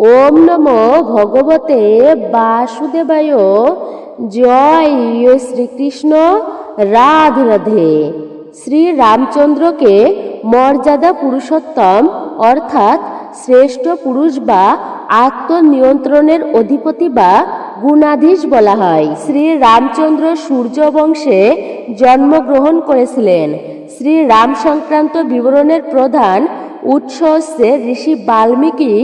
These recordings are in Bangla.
ওম নমো ভগবতে বাসুদেবায়। জয় শ্রীকৃষ্ণ। রাধে রাধে। শ্রী রামচন্দ্রকে মর্যাদা পুরুষোত্তম অর্থাৎ শ্রেষ্ঠ পুরুষ বা আত্মনিয়ন্ত্রণের অধিপতি বা গুণাধীশ বলা হয়। শ্রী রামচন্দ্র সূর্য বংশে জন্মগ্রহণ করেছিলেন। শ্রী রাম সংক্রান্ত বিবরণের প্রধান উৎস হচ্ছে ঋষি বাল্মীকি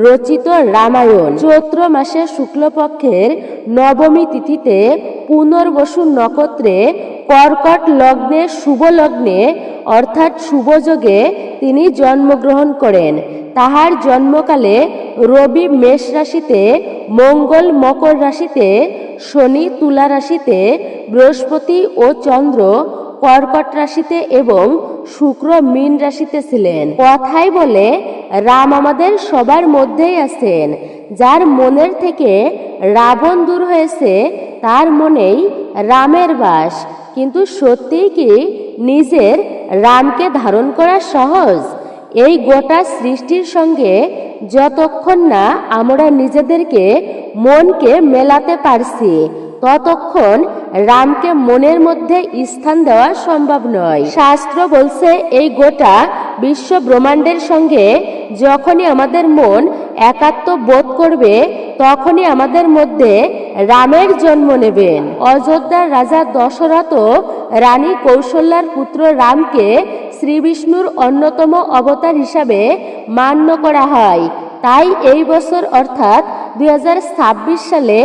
রচিত রামায়ণ। চৈত্র মাসের শুক্লপক্ষের নবমী তিথিতে পুনর্বসু নক্ষত্রে কর্কট লগ্নে শুভ লগ্নে অর্থাৎ শুভযোগে তিনি জন্মগ্রহণ করেন। তাহার জন্মকালে রবি মেষ রাশিতে, মঙ্গল মকর রাশিতে, শনি তুলা রাশিতে, বৃহস্পতি ও চন্দ্র কর্কট রাশিতে এবং শুক্র মীন রাশিতে ছিলেন। কথাই বলে রাম আমাদের সবার মধ্যেই আছেন। যার মনের থেকে রাবণ দূর হয়েছে তার মনেই রামের বাস। কিন্তু সত্যিই কি নিজের রামকে ধারণ করা সহজ? এই গোটা সৃষ্টির সঙ্গে যতক্ষণ না আমরা নিজেদেরকে মনকে মেলাতে পারছি ততক্ষণ রামকে মনের মধ্যে স্থান দেওয়া সম্ভব নয়। শাস্ত্র বলছে এই গোটা বিশ্ব ব্রহ্মাণ্ডের সঙ্গে যখনই আমাদের মন একাত্ম বোধ করবে তখনই আমাদের মধ্যে রামের জন্ম নেবেন। অযোধ্যার রাজা দশরথ রানী কৌশল্যার পুত্র রামকে শ্রী বিষ্ণুর অন্যতম অবতার হিসাবে মান্য করা হয়। তাই এই বছর অর্থাৎ 2026 সালে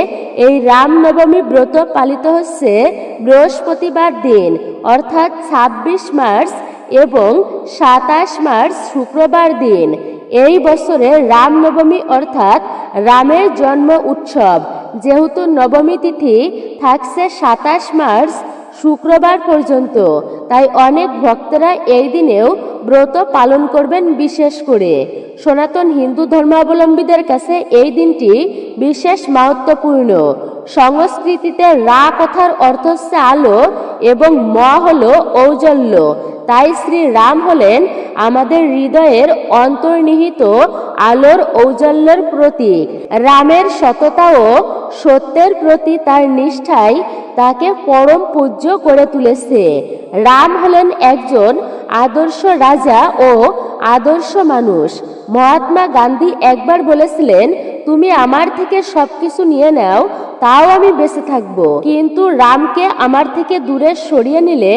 এই রামনবমী ব্রত পালিত হচ্ছে বৃহস্পতিবার দিন অর্থাৎ 26 মার্চ এবং 27 মার্চ শুক্রবার দিন। এই বছরে রামনবমী অর্থাৎ রামের জন্ম উৎসব। যেহেতু নবমী তিথি থাকছে 27 মার্চ শুক্রবার পর্যন্ত, তাই অনেক ভক্তরা এই দিনেও ব্রত পালন করবেন। বিশেষ করে সনাতন হিন্দু ধর্মাবলম্বীদের কাছে এই দিনটি বিশেষ মাহাত্ম্যপূর্ণ। সংস্কৃতিতে রা কথার অর্থ হচ্ছে আলো এবং ম হলো ঔজ্জ্বল্য। তাই শ্রী রাম হলেন আমাদের হৃদয়ের অন্তর্নিহিত আলোর ঔজ্জ্বল্যের প্রতীক। রামের সততা ও সত্যের প্রতি তার নিষ্ঠাই তাকে পরম পূজ্য করে তুলেছে। রাম হলেন একজন আদর্শ রাজা ও আদর্শ মানুষ। মহাত্মা গান্ধী একবার বলেছিলেন, তুমি আমার থেকে সবকিছু নিয়ে নাও, তাও আমি বেঁচে থাকব, কিন্তু রামকে আমার থেকে দূরে সরিয়ে নিলে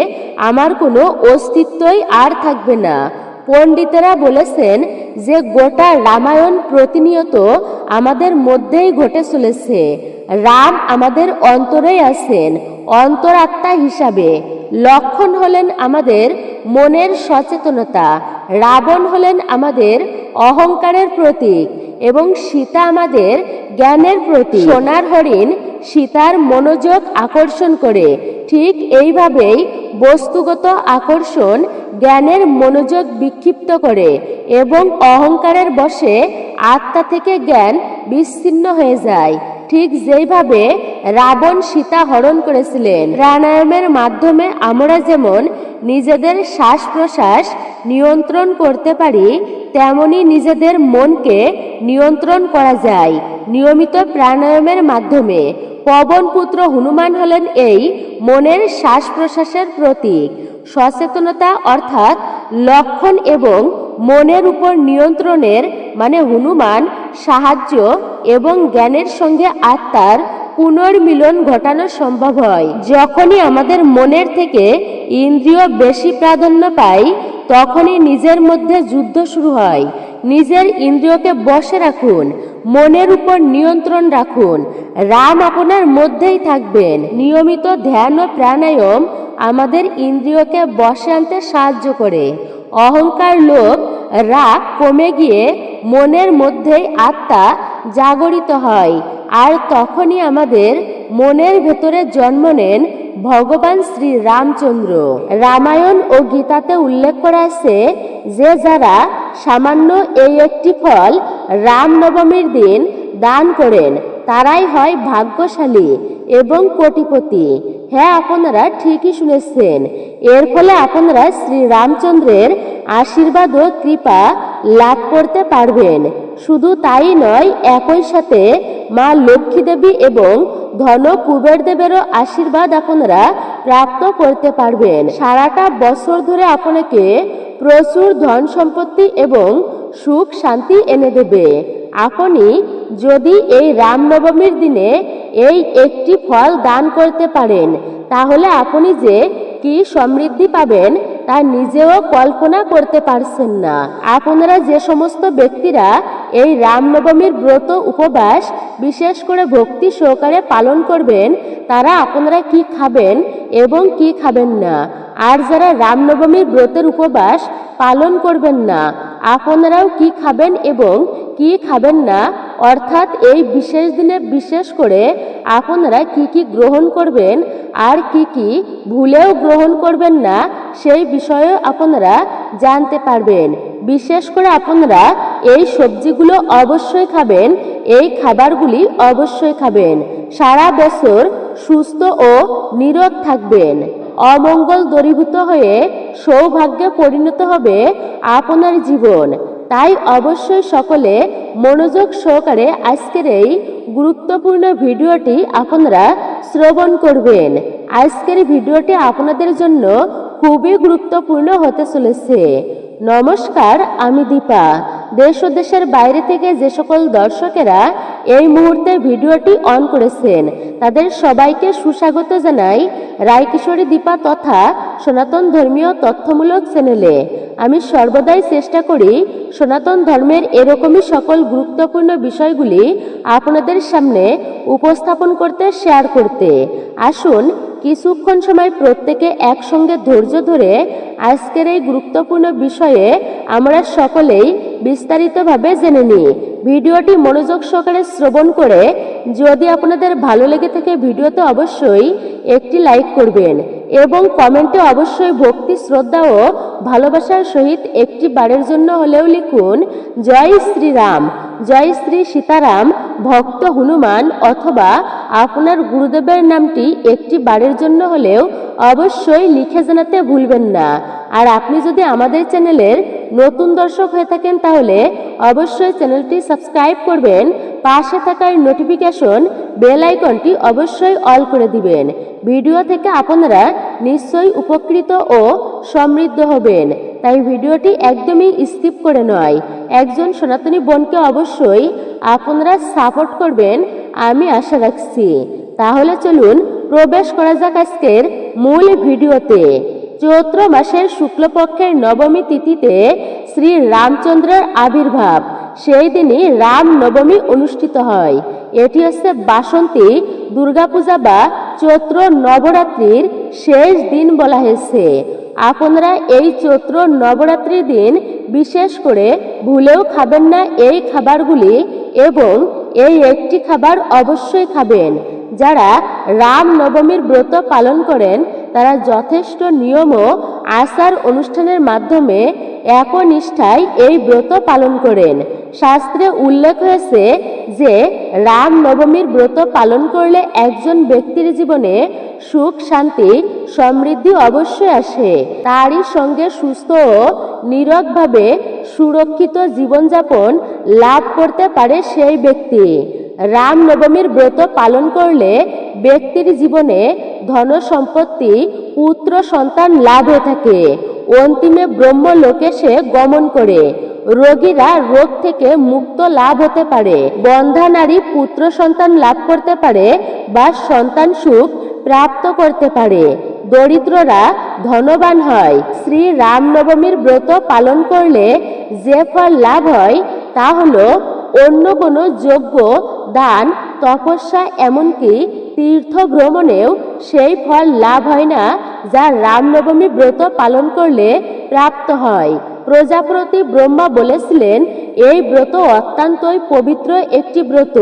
আমার কোনো অস্তিত্বই আর থাকবে না। পণ্ডিতেরা বলেছেন যে গোটা রামায়ণ প্রতিনিয়ত আমাদের মধ্যেই ঘটে চলেছে। রাম আমাদের অন্তরেই আছেন অন্তরাত্মা হিসাবে। লক্ষণ হলেন আমাদের মনের সচেতনতা, রাবণ হলেন আমাদের অহংকারের প্রতীক এবং সীতা আমাদের জ্ঞানের প্রতীক। সোনার হরিণ সীতার মনোযোগ আকর্ষণ করে, ঠিক এইভাবেই বস্তুগত আকর্ষণ জ্ঞানের মনোযোগ বিক্ষিপ্ত করে এবং অহংকারের বশে আত্মা থেকে জ্ঞান বিচ্ছিন্ন হয়ে যায়। ঠিক যেইভাবে রাবণ সীতা হরণ করেছিলেন। প্রাণায়ামের মাধ্যমে আমরা যেমন নিজেদের শ্বাস প্রশ্বাস নিয়ন্ত্রণ করতে পারি, তেমনি নিজেদের মনকে নিয়ন্ত্রণ করা যায় নিয়মিত প্রাণায়ামের মাধ্যমে। পবনপুত্র হনুমান হলেন এই মনের শ্বাস প্রশ্বাসের প্রতীক। সচেতনতা অর্থাৎ লক্ষণ এবং মনের উপর নিয়ন্ত্রণের মানে হনুমান সাহায্য এবং জ্ঞানের সঙ্গে আত্মার পুনর্মিলন ঘটানো সম্ভব হয়। যখনই আমাদের মনের থেকে ইন্দ্রিয় বেশি প্রাধান্য পায় তখনই নিজের মধ্যে যুদ্ধ শুরু হয়। নিজের ইন্দ্রিয়কে বশে রাখুন, মনের উপর নিয়ন্ত্রণ রাখুন, রাম আপনার মধ্যেই থাকবেন। নিয়মিত ধ্যান ও প্রাণায়াম আমাদের ইন্দ্রিয়কে বশে আনতে সাহায্য করে। অহংকার লোভ রাগ কমে গিয়ে মনের মধ্যেই আত্মা জাগরিত হয়, আর তখনই আমাদের মনের ভেতরে জন্ম নেন ভগবান শ্রী রামচন্দ্র। রামায়ণ ও গীতাতে উল্লেখ করা আছে যে যারা সামান্য এই একটি ফল রামনবমীর দিন দান করেন তারাই হয় ভাগ্যশালী এবং কোটিপতি। হ্যাঁ, আপনারা ঠিকই শুনেছেন। এর ফলে আপনারা শ্রী রামচন্দ্রের আশীর্বাদ ও কৃপা লাভ করতে পারবেন। শুধু তাই নয়, একই সাথে মা লক্ষ্মী দেবী এবং ধন কুবের দেবেরও আশীর্বাদ আপনারা প্রাপ্ত করতে পারবেন। সারাটা বছর ধরে আপনাকে প্রচুর ধন সম্পত্তি এবং সুখ শান্তি এনে দেবে। আপনি যদি এই রামনবমীর দিনে এই একটি ফল দান করতে পারেন, তাহলে আপনি যে কি সমৃদ্ধি পাবেন তা নিজেও কল্পনা করতে পারছেন না। আপনারা যে সমস্ত ব্যক্তিরা এই রামনবমীর ব্রত উপবাস বিশেষ করে ভক্তি সহকারে পালন করবেন, তারা আপনারা কি খাবেন এবং কি খাবেন না, আর যারা রামনবমীর ব্রতের উপবাস পালন করবেন না, আপনারাও কি খাবেন এবং কি খাবেন না, অর্থাৎ এই বিশেষ দিনে বিশেষ করে আপনারা কি কি গ্রহণ করবেন আর কি কি ভুলেও গ্রহণ করবেন না, সেই বিষয়ে আপনারা জানতে পারবেন। বিশেষ করে আপনারা এই সবজিগুলো অবশ্যই খাবেন, এই খাবারগুলি অবশ্যই খাবেন। সারা বছর সুস্থ ও নীরোগ থাকবেন। অমঙ্গল দূরীভূত হয়ে সৌভাগ্যে পরিণত হবে আপনার জীবন। তাই অবশ্যই সকলে মনোযোগ সহকারে আজকের এই গুরুত্বপূর্ণ ভিডিওটি আপনারা শ্রবণ করবেন। আজকের ভিডিওটি আপনাদের জন্য খুবই গুরুত্বপূর্ণ হতে চলেছে। নমস্কার, আমি দীপা। দেশ ও দেশের বাইরে থেকে যে সকল দর্শকেরা এই মুহূর্তে ভিডিওটি অন করেছেন, তাদের সবাইকে সুস্বাগত জানাই রায়কিশোরী দীপা তথা সনাতন ধর্মীয় তথ্যমূলক চ্যানেলে। আমি সর্বদাই চেষ্টা করি সনাতন ধর্মের এরকমই সকল গুরুত্বপূর্ণ বিষয়গুলি আপনাদের সামনে উপস্থাপন করতে, শেয়ার করতে। আসুন কিছুক্ষণ সময় প্রত্যেকে একসঙ্গে ধৈর্য ধরে আজকের এই গুরুত্বপূর্ণ বিষয়ে আমরা সকলেই বিস্তারিতভাবে জেনে নিই। ভিডিওটি মনোযোগ সহকারে শ্রবণ করে যদি আপনাদের ভালো লেগে থাকে, ভিডিওতে অবশ্যই একটি লাইক করবেন এবং কমেন্টে অবশ্যই ভক্তি, শ্রদ্ধা ও ভালোবাসার সহিত একটি বারের জন্য হলেও লিখুন জয় শ্রীরাম, জয় শ্রী সীতারাম, ভক্ত হনুমান, অথবা আপনার গুরুদেবের নামটি একটি বারের জন্য হলেও অবশ্যই লিখে জানাতে ভুলবেন না। আর আপনি যদি আমাদের চ্যানেলের নতুন দর্শক হয়ে থাকেন, তাহলে অবশ্যই চ্যানেলটি সাবস্ক্রাইব করবেন। পাশে থাকা নোটিফিকেশন বেল আইকনটি অবশ্যই অল করে দিবেন। ভিডিও থেকে আপনারা নিশ্চয়ই উপকৃত ও সমৃদ্ধ হবেন। তাই ভিডিওটি একদমই স্কিপ করে নয়, একজন সনাতনী বোনকে অবশ্যই আপনারা সাপোর্ট করবেন আমি আশা রাখছি। তাহলে চলুন প্রবেশ করা যাক আজকের মূল ভিডিওতে। চৈত্র মাসের শুক্লপক্ষের নবমী তিথিতে শ্রী রামচন্দ্রের আবির্ভাব, সেই দিনই রাম নবমী অনুষ্ঠিত হয়। এটি হচ্ছে বাসন্তী দুর্গাপূজা বা চৈত্র নবরাত্রির শেষ দিন বলা হয়েছে। আপনারা এই চৈত্র নবরাত্রির দিন বিশেষ করে ভুলেও খাবেন না এই খাবারগুলি, এবং এই একটি খাবার অবশ্যই খাবেন। যারা রাম নবমীর ব্রত পালন করেন, তারা যথেষ্ট নিয়ম ও আচার অনুষ্ঠানের মাধ্যমে একনিষ্ঠায় এই ব্রত পালন করেন। শাস্ত্রে উল্লেখ হয়েছে যে রাম নবমীর ব্রত পালন করলে একজন ব্যক্তির জীবনে সুখ, শান্তি, সমৃদ্ধি অবশ্যই আসে। তারই সঙ্গে সুস্থ ও নীরোগভাবে সুরক্ষিত জীবনযাপন লাভ করতে পারে সেই ব্যক্তি। রাম নবমীর ব্রত পালন করলে ব্যক্তির জীবনে ধন সম্পত্তি, পুত্র সন্তান লাভ হয়ে থাকে। অন্তিমে ব্রহ্মলোকে সে গমন করে। রোগীরা রোগ থেকে মুক্ত লাভ হতে পারে। বন্ধা নারী পুত্র সন্তান লাভ করতে পারে বা সন্তান সুখ প্রাপ্ত করতে পারে। দরিদ্ররা ধনবান হয়। শ্রী রামনবমীর ব্রত পালন করলে যে ফল লাভ হয় তা হলো অন্য কোনো যজ্ঞ, দান, তপস্যা, এমনকি তীর্থ ভ্রমণেও সেই ফল লাভ হয় না যা রামনবমী ব্রত পালন করলে প্রাপ্ত হয়। প্রজাপতি ব্রহ্মা বলেছিলেন, এই ব্রত অত্যন্তই পবিত্র একটি ব্রত।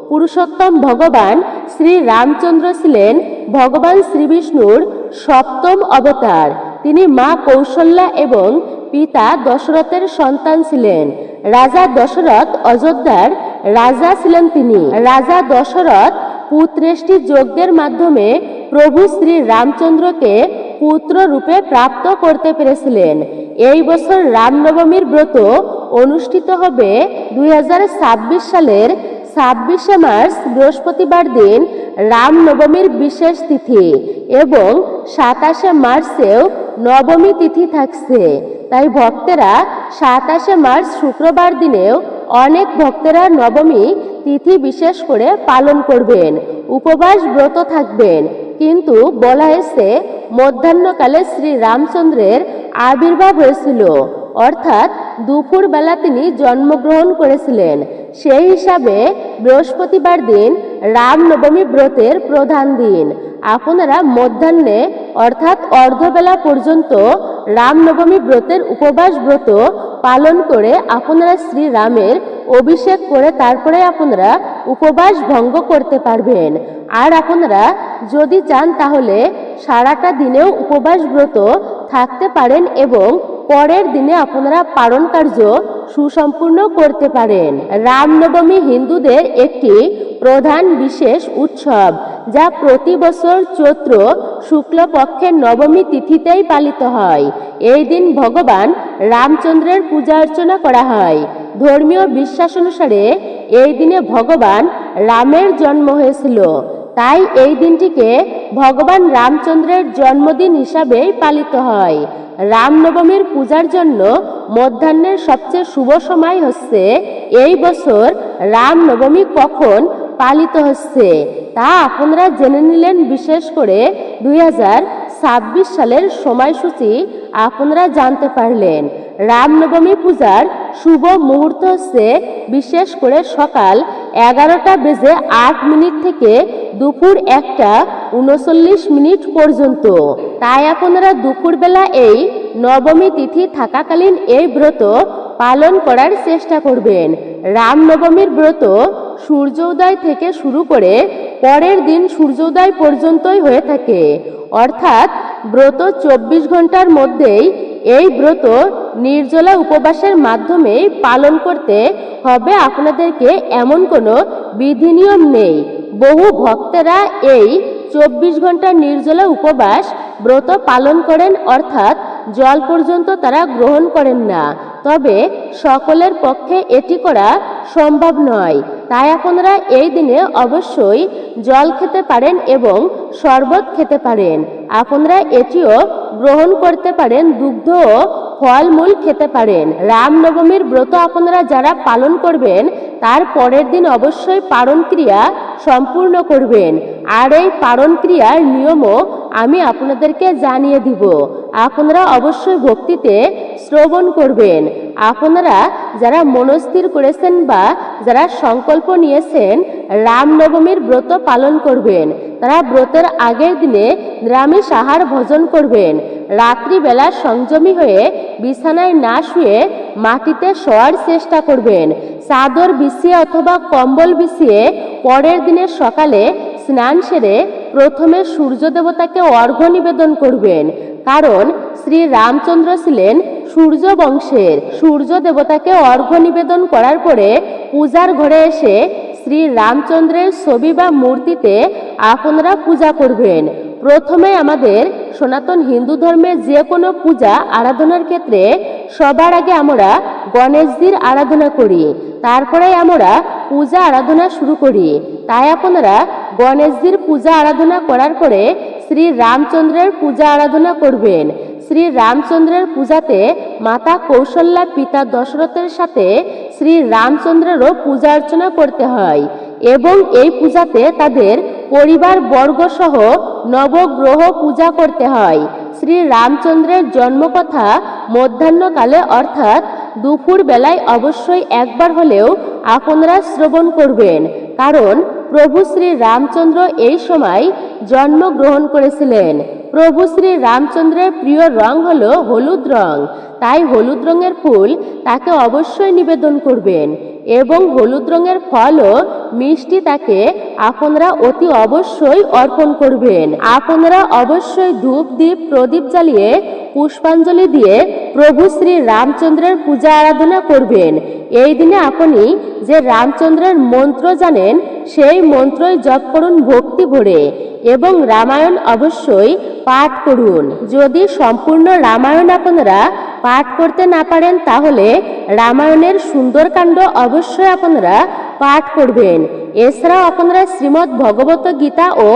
পুরুষোত্তম ভগবান শ্রী রামচন্দ্র ছিলেন ভগবান শ্রীবিষ্ণুর সপ্তম অবতার। তিনি মা কৌশল্যা এবং পিতা দশরথের সন্তান ছিলেন। রাজা দশরথ অযোধ্যার রাজা ছিলেন তিনি। রাজা দশরথ পুত্রেষ্টি যজ্ঞের মাধ্যমে প্রভু শ্রী রামচন্দ্রকে পুত্র রূপে প্রাপ্ত করতে পেরেছিলেন। এই বছর রামনবমীর ব্রত অনুষ্ঠিত হবে 2026 সালের 26শে মার্চ বৃহস্পতিবার দিন রামনবমীর বিশেষ তিথি এবং 27শে মার্চেও নবমী তিথি থাকছে। তাই ভক্তেরা 27শে মার্চ শুক্রবার দিনেও অনেক ভক্তেরা নবমী তিথি বিশেষ করে পালন করবেন, উপবাস ব্রত থাকবেন। কিন্তু বলা হয়েছে মধ্যাহ্নকালে শ্রী রামচন্দ্রের আবির্ভাব হয়েছিল, অর্থাৎ দুপুর বেলা তিনি জন্মগ্রহণ করেছিলেন। সেই হিসাবে বৃহস্পতিবার দিন রামনবমী ব্রতের প্রধান দিন। আপনারা মধ্যাহ্নে অর্থাৎ অর্ধবেলা পর্যন্ত রামনবমী ব্রতের উপবাস ব্রত পালন করে আপনারা শ্রী রামের অভিষেক করে তারপরে আপনারা উপবাস ভঙ্গ করতে পারবেন। আর আপনারা যদি চান তাহলে সারাটা দিনেও উপবাস ব্রত থাকতে পারেন এবং পরের দিনে আপনারা পালন কার্য সুসম্পূর্ণ করতে পারেন। রামনবমী হিন্দুদের একটি প্রধান বিশেষ উৎসব, যা প্রতি বছর চৈত্র শুক্লপক্ষের নবমী তিথিতেই পালিত হয়। এই দিন ভগবান রামচন্দ্রের পূজা অর্চনা করা হয়। ধর্মীয় বিশ্বাস অনুসারে এই দিনে ভগবান রামের জন্ম হয়েছিল, তাই এই দিনটিকে ভগবান রামচন্দ্রের জন্মদিন হিসাবেই পালিত হয়। রামনবমীর পূজার জন্য মধ্যাহ্নের সবচেয়ে শুভ সময় হচ্ছে এই বছর রামনবমী কখন পালিত হচ্ছে তা আপনারা জেনে নিলেন। বিশেষ করে 2026 সালের সময়সূচি আপনারা জানতে পারলেন। রামনবমী পূজার শুভ মুহূর্ত হচ্ছে বিশেষ করে সকাল 11:08 থেকে দুপুর 1:39 পর্যন্ত। তাই আপনারা দুপুরবেলা এই নবমী তিথি থাকাকালীন এই ব্রত পালন করার চেষ্টা করবেন। রামনবমীর ব্রত সূর্যোদয় থেকে শুরু করে পরের দিন সূর্যোদয় পর্যন্তই হয়ে থাকে, অর্থাৎ ব্রত 24 ঘন্টার মধ্যেই এই ব্রত নির্জলা উপবাসের মাধ্যমে পালন করতে হবে আপনাদেরকে, এমন কোনো বিধি নিয়ম নেই। বহু ভক্তেরা এই 24 ঘন্টা নির্জলা উপবাস ব্রত পালন করেন, অর্থাৎ জল পর্যন্ত তারা গ্রহণ করেন না। তবে সকলের পক্ষে এটি করা সম্ভব নয়, তাই আপনারা এই দিনে অবশ্যই জল খেতে পারেন এবং শরবত খেতে পারেন। আপনারা এটিও গ্রহণ করতে পারেন, দুগ্ধ ও ফলমূল খেতে পারেন। রামনবমীর ব্রত আপনারা যারা পালন করবেন তার পরের দিন অবশ্যই পারণ ক্রিয়া সম্পূর্ণ করবেন। আর এই পারণ ক্রিয়ার নিয়মও আমি আপনাদেরকে জানিয়ে দিব, আপনারা অবশ্যই ভক্তিতে শ্রবণ করবেন। আপনারা যারা মনস্থির করেছেন বা যারা সংকল্প নিয়েছেন রামনবমীর ব্রত পালন করবেন, তারা ব্রতের আগের দিনে নিরামিষ আহার ভোজন করবেন। রাত্রিবেলা সংযমী হয়ে বিছানায় না শুয়ে মাটিতে শোয়ার চেষ্টা করবেন। চাদর বিছিয়ে অথবা কম্বল বিছিয়ে পরের দিনের সকালে স্নান সেরে প্রথমে সূর্য দেবতাকে অর্ঘ্য নিবেদন করবেন, কারণ শ্রী রামচন্দ্র ছিলেন সূর্য বংশের। সূর্য দেবতাকে অর্ঘ্য নিবেদন করার পরে পূজার ঘরে এসে শ্রী রামচন্দ্রের ছবি বা মূর্তিতে আপনারা পূজা করবেন। প্রথমে আমাদের সনাতন হিন্দু ধর্মে যে কোনো পূজা আরাধনার ক্ষেত্রে সবার আগে আমরা গণেশজির আরাধনা করি, তারপরে আমরা পূজা আরাধনা শুরু করি। তাই আপনারা গণেশজির পূজা আরাধনা করার পরে শ্রী রামচন্দ্রের পূজা আরাধনা করবেন। শ্রী রামচন্দ্রের পূজাতে মাতা কৌশল্যা পিতা দশরথের সাথে শ্রী রামচন্দ্রেরও পূজা অর্চনা করতে হয় এবং এই পূজাতে তাদের পরিবার বর্গ সহ নবগ্রহ পূজা করতে হয়। শ্রী রামচন্দ্রের জন্মকথা মধ্যাহ্নকালে অর্থাৎ দুপুর বেলায় অবশ্যই একবার হলেও আপনারা শ্রবণ করবেন, কারণ প্রভু শ্রী রামচন্দ্র এই সময় জন্মগ্রহণ করেছিলেন। প্রভু শ্রী রামচন্দ্রের প্রিয় রং হলো হলুদ রং, তাই হলুদ রঙের ফুল তাকে অবশ্যই নিবেদন করবেন এবং হলুদ রঙের ফল ও মিষ্টি তাকে আপনারা অতি অবশ্যই অর্পণ করবেন। আপনারা অবশ্যই ধূপ দ্বীপ প্রদীপ জ্বালিয়ে পুষ্পাঞ্জলি দিয়ে প্রভু শ্রী রামচন্দ্রের পূজা আরাধনা করবেন। এই দিনে আপনি যে রামচন্দ্রের মন্ত্র জানেন সেই মন্ত্রই জপ করুন ভক্তি ভরে এবং রামায়ণ অবশ্যই পাঠ করুন। যদি সম্পূর্ণ রামায়ণ আপনারা পাঠ করতে না পারেন তাহলে রামায়ণের সুন্দরকাণ্ড অবশ্যই আপনারা পাঠ করবেন। এছাড়াও আপনারা শ্রীমদ্ ভগবত গীতা ও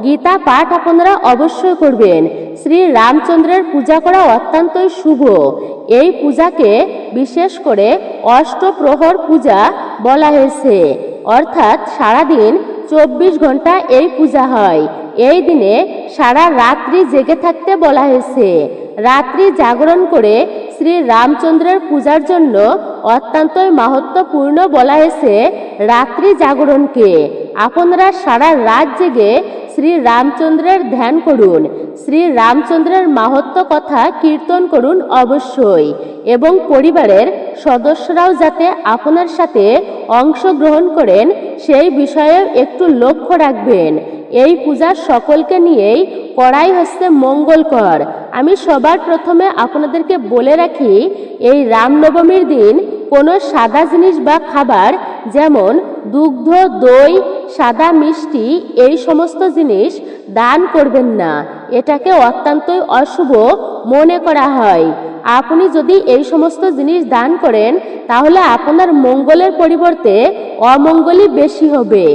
গীতা পাঠ আপনারা অবশ্যই করবেন। শ্রী রামচন্দ্রের পূজা করা অত্যন্তই শুভ। এই পূজাকে বিশেষ করে অষ্টপ্রহর পূজা বলা হয়েছে, অর্থাৎ সারাদিন 24 ঘন্টা এই পূজা হয়। এই দিনে সারা রাত্রি জেগে থাকতে বলা হয়েছে। রাত্রি জাগরণ করে শ্রী রামচন্দ্রের পূজার জন্য অত্যন্তই মাহাত্ম্যপূর্ণ বলা হয়েছে রাত্রি জাগরণকে। আপনারা সারা রাত জেগে শ্রী রামচন্দ্রের ধ্যান করুন, শ্রী রামচন্দ্রের মাহাত্ম্য কথা কীর্তন করুন অবশ্যই, এবং পরিবারের সদস্যরাও যাতে আপনার সাথে অংশগ্রহণ করেন সেই বিষয়ে একটু লক্ষ্য রাখবেন। এই পূজা সকলকে নিয়েই করাই হচ্ছে মঙ্গলকর। আমি সবার প্রথমে আপনাদেরকে বলে রাখি, এই রামনবমীর দিন কোনো সাদা জিনিস বা খাবার যেমন দুগ্ধ, দই, সাদা মিষ্টি এই সমস্ত জিনিস দান করবেন না। এটাকে অত্যন্তই অশুভ মনে করা হয়। আপনি যদি এই সমস্ত জিনিস দান করেন তাহলে আপনার মঙ্গলের পরিবর্তে অমঙ্গলই বেশি হবে।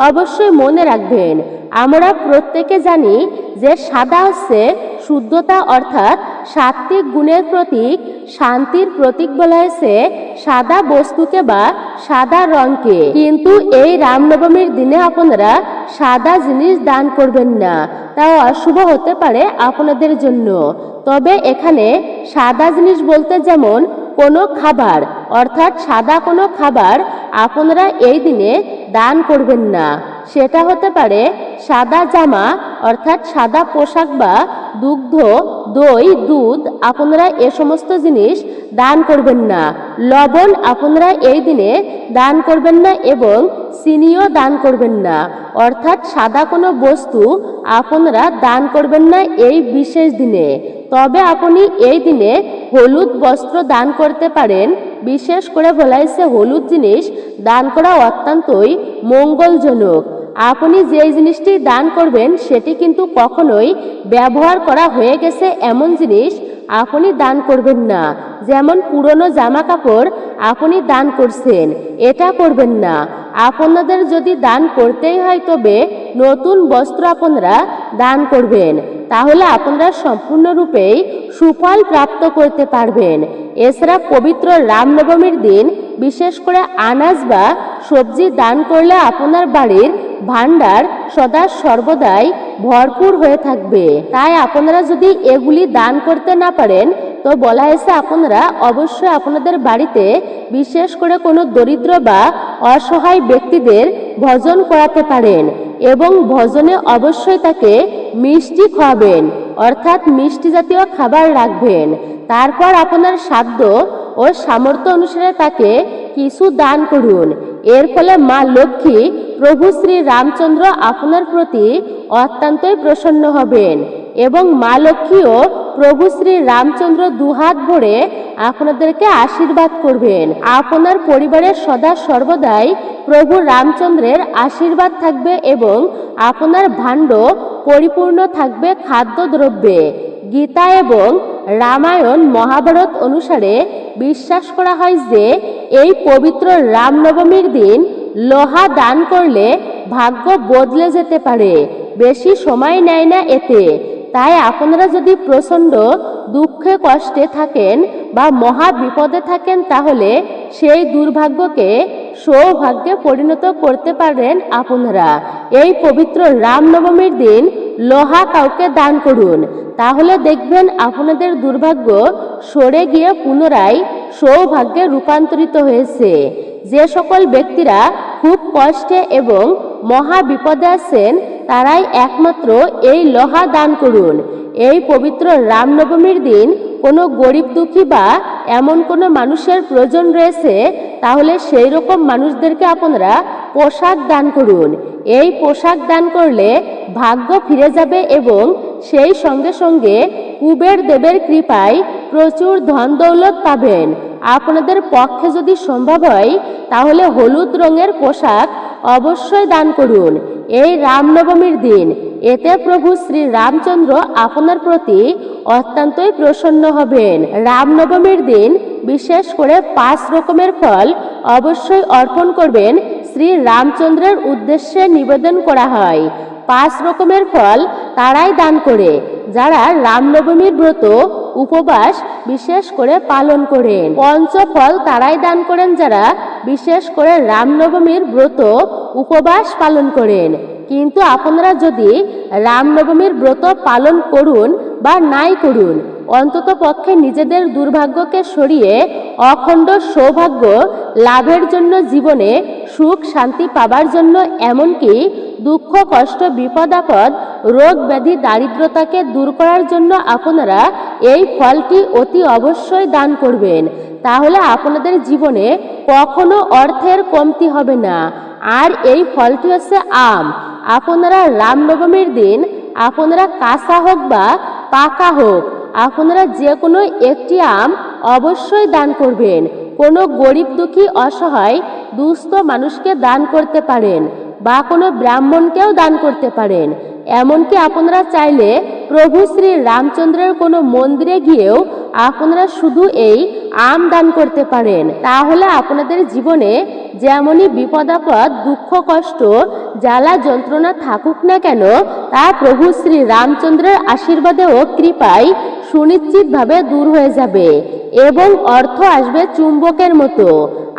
অবশ্যই মনে রাখবেন, আমরা প্রত্যেকে জানি যে সাদা হচ্ছে শুদ্ধতা অর্থাৎ সাত্ত্বিক গুণের প্রতীক, শান্তির প্রতীক বলা হয়েছে সাদা বস্তুকে বা সাদা রঙকে। কিন্তু এই রামনবমীর দিনে আপনারা সাদা জিনিস দান করবেন না, তাও অশুভ হতে পারে আপনাদের জন্য। তবে এখানে সাদা জিনিস বলতে যেমন কোনো খাবার অর্থাৎ সাদা কোনো খাবার আপনারা এই দিনে দান করবেন না। সেটা হতে পারে সাদা জামা অর্থাৎ সাদা পোশাক বা দুগ্ধ, দই, দুধ আপনারা এ সমস্ত জিনিস দান করবেন না। লবণ আপনারা এই দিনে দান করবেন না এবং চিনিও দান করবেন না, অর্থাৎ সাদা কোনো বস্তু আপনারা দান করবেন না এই বিশেষ দিনে। তবে আপনি এই দিনে হলুদ বস্ত্র দান করতে পারেন। বিশেষ করে বলা হয়েছে হলুদ জিনিস দান করা অত্যন্তই মঙ্গলজনক। আপনি যেই জিনিসটি দান করবেন সেটি কিন্তু কখনোই ব্যবহার করা হয়ে গেছে এমন জিনিস আপনি দান করবেন না। যেমন পুরনো জামা কাপড় আপনি দান করছেন, এটা করবেন না। আপনাদের যদি দান করতেই হয় তবে নতুন বস্ত্র আপনারা দান করবেন, তাহলে আপনারা সম্পূর্ণরূপেই সুফল প্রাপ্ত করতে পারবেন। এছাড়া পবিত্র রামনবমীর দিন বিশেষ করে আনাজ বা সবজি দান করলে আপনার বাড়ির ভান্ডার সদা সর্বদাই ভরপুর হয়ে থাকবে। তাই আপনারা যদি এগুলি দান করতে না পারেন তো বলা হয়েছে আপনারা অবশ্যই আপনাদের বাড়িতে বিশেষ করে কোনো দরিদ্র বা অসহায় ব্যক্তিদের ভোজন করাতে পারেন এবং ভোজনে অবশ্যই তাকে মিষ্টি খাওয়াবেন, অর্থাৎ মিষ্টি জাতীয় খাবার রাখবেন। তারপর আপনার সাধ্য ও সামর্থ্য অনুসারে তাকে কিছু দান করুন। এর ফলে মা লক্ষ্মী প্রভু শ্রী রামচন্দ্র আপনার প্রতি অত্যন্তই প্রসন্ন হবেন এবং মা লক্ষ্মীও প্রভু শ্রী রামচন্দ্র দুহাত ভরে আপনাদেরকে আশীর্বাদ করবেন। আপনার পরিবারের সদা সর্বদাই প্রভু রামচন্দ্রের আশীর্বাদ থাকবে এবং আপনার ভাণ্ড পরিপূর্ণ থাকবে খাদ্যদ্রব্যে। গীতা এবং রামায়ণ, মহাভারত অনুসারে বিশ্বাস করা হয় যে এই পবিত্র রামনবমীর দিন লোহা দান করলে ভাগ্য বদলে যেতে পারে, বেশি সময় নেয় না এতে। তাই আপনারা যদি প্রচণ্ড দুঃখে কষ্টে থাকেন বা মহা বিপদে থাকেন তাহলে সেই দুর্ভাগ্যকে সৌভাগ্যে পরিণত করতে পারেন আপনারা। এই পবিত্র রামনবমীর দিন লোহা কাউকে দান করুন, তাহলে দেখবেন আপনাদের দুর্ভাগ্য সরে গিয়ে পুনরায় সৌভাগ্যে রূপান্তরিত হয়েছে। যে সকল ব্যক্তিরা খুব কষ্টে এবং মহা বিপদে আছেন তারাই একমাত্র এই লোহা দান করুন। এই পবিত্র রামনবমীর দিন কোনো গরিব দুঃখী বা এমন কোনো মানুষের প্রয়োজন রয়েছে তাহলে সেই রকম মানুষদেরকে আপনারা পোশাক দান করুন। এই পোশাক দান করলে ভাগ্য ফিরে যাবে এবং সেই সঙ্গে সঙ্গে কুবের দেবের কৃপায় প্রচুর ধন দৌলত পাবেন। আপনাদের পক্ষে যদি সম্ভব হয় তাহলে হলুদ রঙের পোশাক অবশ্যই দান করুন এই রামনবমীর দিন। এতে প্রভু শ্রী রামচন্দ্র আপনার প্রতি অত্যন্তই প্রসন্ন হবেন। রামনবমীর দিন বিশেষ করে 5 রকমের ফল অবশ্যই অর্পণ করবেন। শ্রী রামচন্দ্রের উদ্দেশ্যে নিবেদন করা হয়। 5 রকমের ফল তারাই দান করে যারা রামনবমীর ব্রত উপবাস বিশেষ করে পালন করেন। পঞ্চফল তারাই দান করেন যারা বিশেষ করে রামনবমীর ব্রত উপবাস পালন করেন। কিন্তু আপনারা যদি রামনবমীর ব্রত পালন করুন বা নাই করুন, অন্তত পক্ষে নিজেদের দুর্ভাগ্যকে সরিয়ে অখণ্ড সৌভাগ্য লাভের জন্য, জীবনে সুখ শান্তি পাবার জন্য, এমনকি দুঃখ কষ্ট বিপদ আপদ রোগ ব্যাধি দারিদ্রতাকে দূর করার জন্য আপনারা এই ফলটি অতি অবশ্যই দান করবেন। তাহলে আপনাদের জীবনে কখনো অর্থের কমতি হবে না। আর এই ফলটি হচ্ছে আম। আপনারা রামনবমীর দিন আপনারা কাঁচা হোক বা পাকা হোক, আপনারা যে কোনো একটি আম অবশ্যই দান করবেন। কোনো গরিব দুঃখী অসহায় দুস্থ মানুষকে দান করতে পারেন বা কোনো ব্রাহ্মণকেও দান করতে পারেন। এমনকি আপনারা চাইলে প্রভু শ্রী রামচন্দ্রের কোনো মন্দিরে গিয়েও আপনারা শুধু এই আম দান করতে পারেন। তাহলে আপনাদের জীবনে যেমনই বিপদ আপদ দুঃখ কষ্ট জ্বালা যন্ত্রণা থাকুক না কেন, তা প্রভু শ্রী রামচন্দ্রের আশীর্বাদে ও কৃপায় সুনিশ্চিতভাবে দূর হয়ে যাবে এবং অর্থ আসবে চুম্বকের মতো।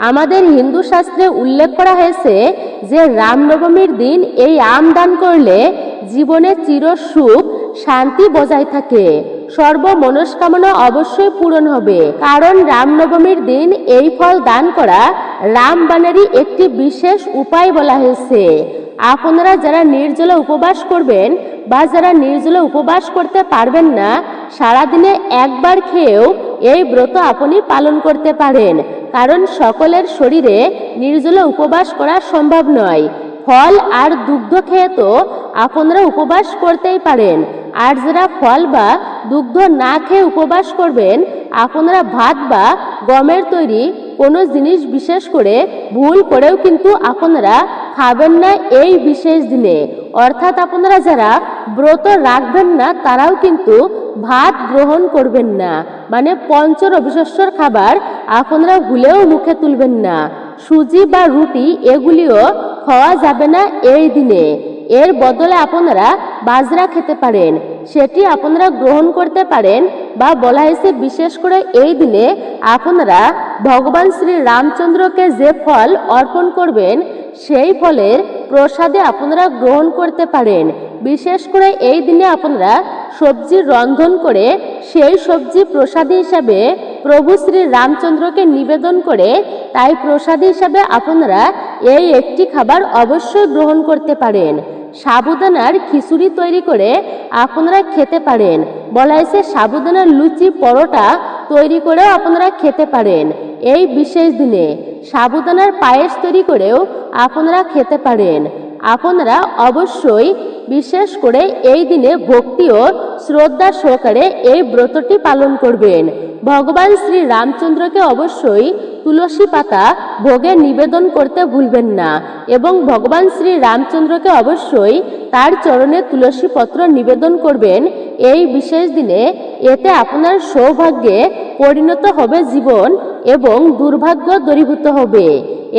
আমাদের হিন্দু শাস্ত্রে উল্লেখ করা হয়েছে যে রামনবমীর দিন এই আম দান করলে জীবনে চির সুখ শান্তি বজায় থাকে, সর্ব মনস্কামনা অবশ্যই পূরণ হবে। কারণ রামনবমীর দিন এই ফল দান করা রামবাণেরই একটি বিশেষ উপায় বলা হয়েছে। আপনারা যারা নির্জলা উপবাস করবেন বা যারা নির্জলা উপবাস করতে পারবেন না, সারাদিনে একবার খেয়েও এই ব্রত আপনি পালন করতে পারেন। কারণ সকলের শরীরে নির্জলা উপবাস করা সম্ভব নয়। ফল আর দুগ্ধ খেয়ে তো আপনারা উপবাস করতেই পারেন। আর যারা ফল বা দুগ্ধ না খেয়ে উপবাস করবেন, আপনারা ভাত বা গমের তৈরি কোনো জিনিস বিশেষ করে ভুল করেও কিন্তু আপনারা খাবেন না এই বিশেষ দিনে। অর্থাৎ আপনারা যারা ব্রত রাখবেন না তারাও কিন্তু ভাত গ্রহণ করবেন না, মানে পঞ্চ রবিশস্যর খাবার আপনারা ভুলেও মুখে তুলবেন না। সুজি বা রুটি এগুলিও খাওয়া যাবে না এই দিনে। এর বদলে আপনারা বাজরা খেতে পারেন, সেটি আপনারা গ্রহণ করতে পারেন। বা বলা হয়েছে বিশেষ করে এই দিনে আপনারা ভগবান শ্রী রামচন্দ্রকে যে ফল অর্পণ করবেন সেই ফলের প্রসাদে আপনারা গ্রহণ করতে পারেন। বিশেষ করে এই দিনে আপনারা সবজি রন্ধন করে সেই সবজি প্রসাদী হিসাবে প্রভু শ্রী রামচন্দ্রকে নিবেদন করে, তাই প্রসাদী হিসাবে আপনারা এই একটি খাবার অবশ্যই গ্রহণ করতে পারেন। সাবুদানার খিচুড়ি তৈরি করে আপনারা খেতে পারেন। বলা হয়েছে সাবুদানার লুচি পরোটা তৈরি করেও আপনারা খেতে পারেন। এই বিশেষ দিনে সাবুদানার পায়েস তৈরি করেও আপনারা খেতে পারেন। আপনারা অবশ্যই বিশেষ করে এই দিনে ভক্তি ও শ্রদ্ধা সহকারে এই ব্রতটি পালন করবেন। ভগবান শ্রী রামচন্দ্রকে অবশ্যই তুলসী পাতা ভোগে নিবেদন করতে ভুলবেন না এবং ভগবান শ্রী রামচন্দ্রকে অবশ্যই তার চরণে তুলসী পত্র নিবেদন করবেন এই বিশেষ দিনে। এতে আপনার সৌভাগ্যে পরিণত হবে জীবন এবং দুর্ভাগ্য দূরীভূত হবে।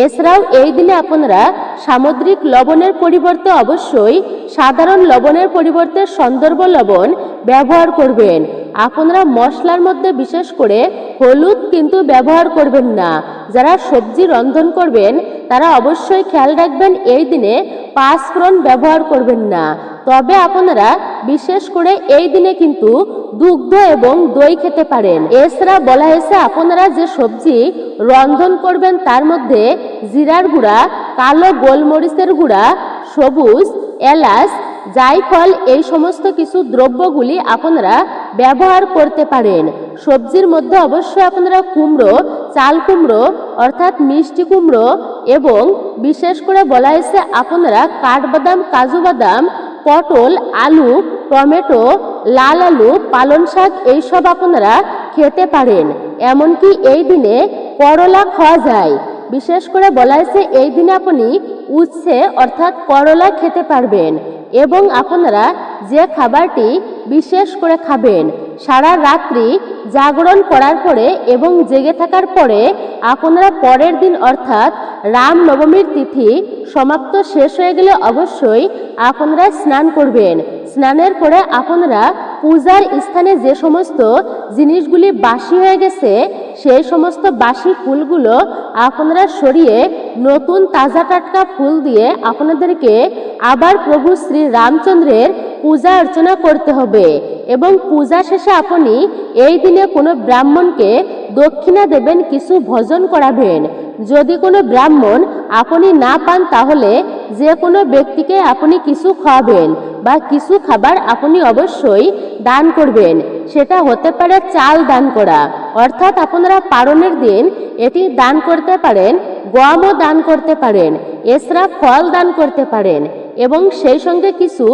এছাড়াও এই দিনে আপনারা সামুদ্রিক লবণের পরিবর্তে অবশ্যই সাধারণ লবণের পরিবর্তে সন্দর্ভ লবণ ব্যবহার করবেন। আপনারা মশলার মধ্যে বিশেষ করে হলুদ কিন্তু ব্যবহার করবেন না। যারা সবজি রন্ধন করবেন তারা অবশ্যই খেয়াল রাখবেন এই দিনে পাঁচফোড়ন ব্যবহার করবেন না। তবে আপনারা বিশেষ করে এই দিনে কিন্তু দুগ্ধ এবং দই খেতে পারেন। এছাড়া বলা হয়েছে আপনারা যে সবজি রন্ধন করবেন তার মধ্যে জিরার গুঁড়া, কালো গোলমরিচের গুঁড়া, সবুজ এলাচ, জায়ফল এই সমস্ত কিছু দ্রব্যগুলি আপনারা ব্যবহার করতে পারেন। সবজির মধ্যে অবশ্যই আপনারা কুমড়ো, চাল কুমড়ো অর্থাৎ মিষ্টি কুমড়ো এবং বিশেষ করে বলা হয়েছে আপনারা কাঠবাদাম, কাজু বাদাম, পটল, আলু টমেটো, লাল আলু, পালং শাক এইসব আপনারা খেতে পারেন। এমনকি এই দিনে করলা খাওয়া যায়। বিশেষ করে বলা হয়েছে এই দিনে আপনি উচ্ছে অর্থাৎ করলা খেতে পারবেন এবং আপনারা যে খাবারটি বিশেষ করে খাবেন, সারা রাত্রি জাগরণ করার পরে এবং জেগে থাকার পরে আপনারা পরের দিন অর্থাৎ রাম নবমীর তিথি সমাপ্ত শেষ হয়ে গেলে অবশ্যই আপনারা স্নান করবেন। স্নানের পরে আপনারা পূজার স্থানে যে সমস্ত জিনিসগুলি বাসি হয়ে গেছে সেই সমস্ত বাসি ফুলগুলো আপনারা সরিয়ে নতুন তাজা টাটকা ফুল দিয়ে আপনাদেরকে আবার প্রভু শ্রী রামচন্দ্রের পূজা অর্চনা করতে হবে এবং পূজা শেষে আপনি এই দিনে কোনো ব্রাহ্মণকে দক্ষিণা দেবেন, কিছু ভোজন করাবেন। যদি কোনো ব্রাহ্মণ আপনি না পান তাহলে যে কোনো ব্যক্তিকে আপনি কিছু খাওয়াবেন বা কিছু খাবার আপনি অবশ্যই দান করবেন। সেটা হতে পারে চাল দান করা, অর্থাৎ আপনারা পারণের দিন এটি দান করতে পারেন, গমও দান করতে পারেন, এছাড়া ফল দান করতে পারেন এবং সেই সঙ্গে কিছু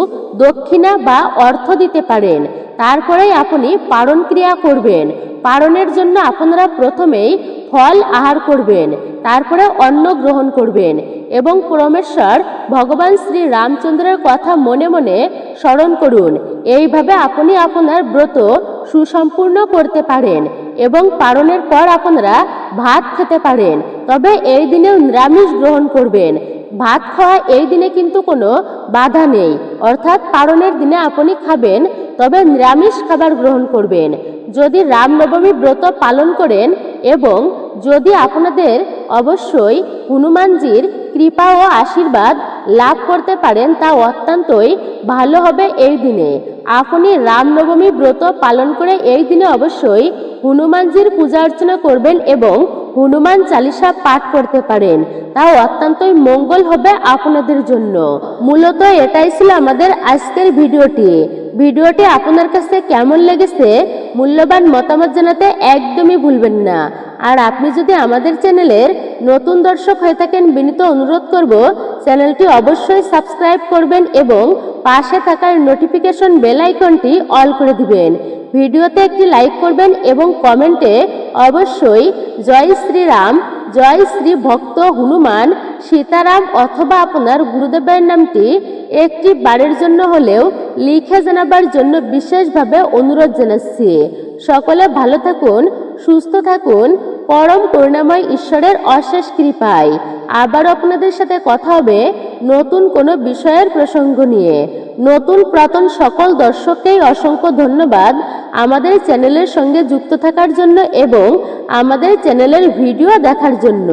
দক্ষিণা বা অর্থ দিতে পারেন। তারপরেই আপনি পারণ ক্রিয়া করবেন। পারণের জন্য আপনারা প্রথমেই ফল আহার করবেন, তারপরে অন্ন গ্রহণ করবেন এবং পরমেশ্বর ভগবান শ্রী রামচন্দ্রের কথা মনে মনে স্মরণ করুন। এইভাবে আপনি আপনার ব্রত সুসম্পূর্ণ করতে পারেন এবং পারণের পর আপনারা ভাত খেতে পারেন। তবে এই দিনেও নিরামিষ গ্রহণ করবেন। ভাত খাওয়া এই দিনে কিন্তু কোনো বাধা নেই, অর্থাৎ পারণের দিনে আপনি খাবেন, তবে নিরামিষ খাবার গ্রহণ করবেন। যদি রামনবমী ব্রত পালন করেন এবং যদি আপনাদের অবশ্যই হনুমানজির কৃপা ও আশীর্বাদ লাভ করতে পারেন তা অত্যন্তই ভালো হবে। এই দিনে আপনি রামনবমী ব্রত পালন করে এই দিনে অবশ্যই হনুমানজির পূজা অর্চনা করবেন এবং হনুমান চালিসা পাঠ করতে পারেন, তাও অত্যন্তই মঙ্গল হবে আপনাদের জন্য। মূলত এটাই ছিল আমাদের আজকের ভিডিওটি আপনার কাছে কেমন লেগেছে মূল্যবান মতামত জানাতে একদমই ভুলবেন না। আর আপনি যদি আমাদের চ্যানেলের নতুন দর্শক হয়ে থাকেন বিনীত অনুরোধ করব চ্যানেলটি অবশ্যই সাবস্ক্রাইব করবেন এবং পাশে থাকার নোটিফিকেশন বেল আইকনটি অল করে দিবেন। ভিডিওতে একটি লাইক করবেন এবং কমেন্টে অবশ্যই জয় শ্রীরাম, জয় শ্রী ভক্ত হনুমান সীতারাম অথবা আপনার গুরুদেবের নামটি একটি বারের জন্য হলেও লিখে জানাবার জন্য বিশেষভাবে অনুরোধ জানাচ্ছি। সকলে ভালো থাকুন, সুস্থ থাকুন, পরম করুণাময় ঈশ্বরের অশেষ কৃপায়। আবার আপনাদের সাথে কথা হবে নতুন কোনো বিষয়ের প্রসঙ্গ নিয়ে। নতুন পুরাতন সকল দর্শককেই অসংখ্য ধন্যবাদ আমাদের চ্যানেলের সঙ্গে যুক্ত থাকার জন্য এবং আমাদের চ্যানেলের ভিডিও দেখার জন্য।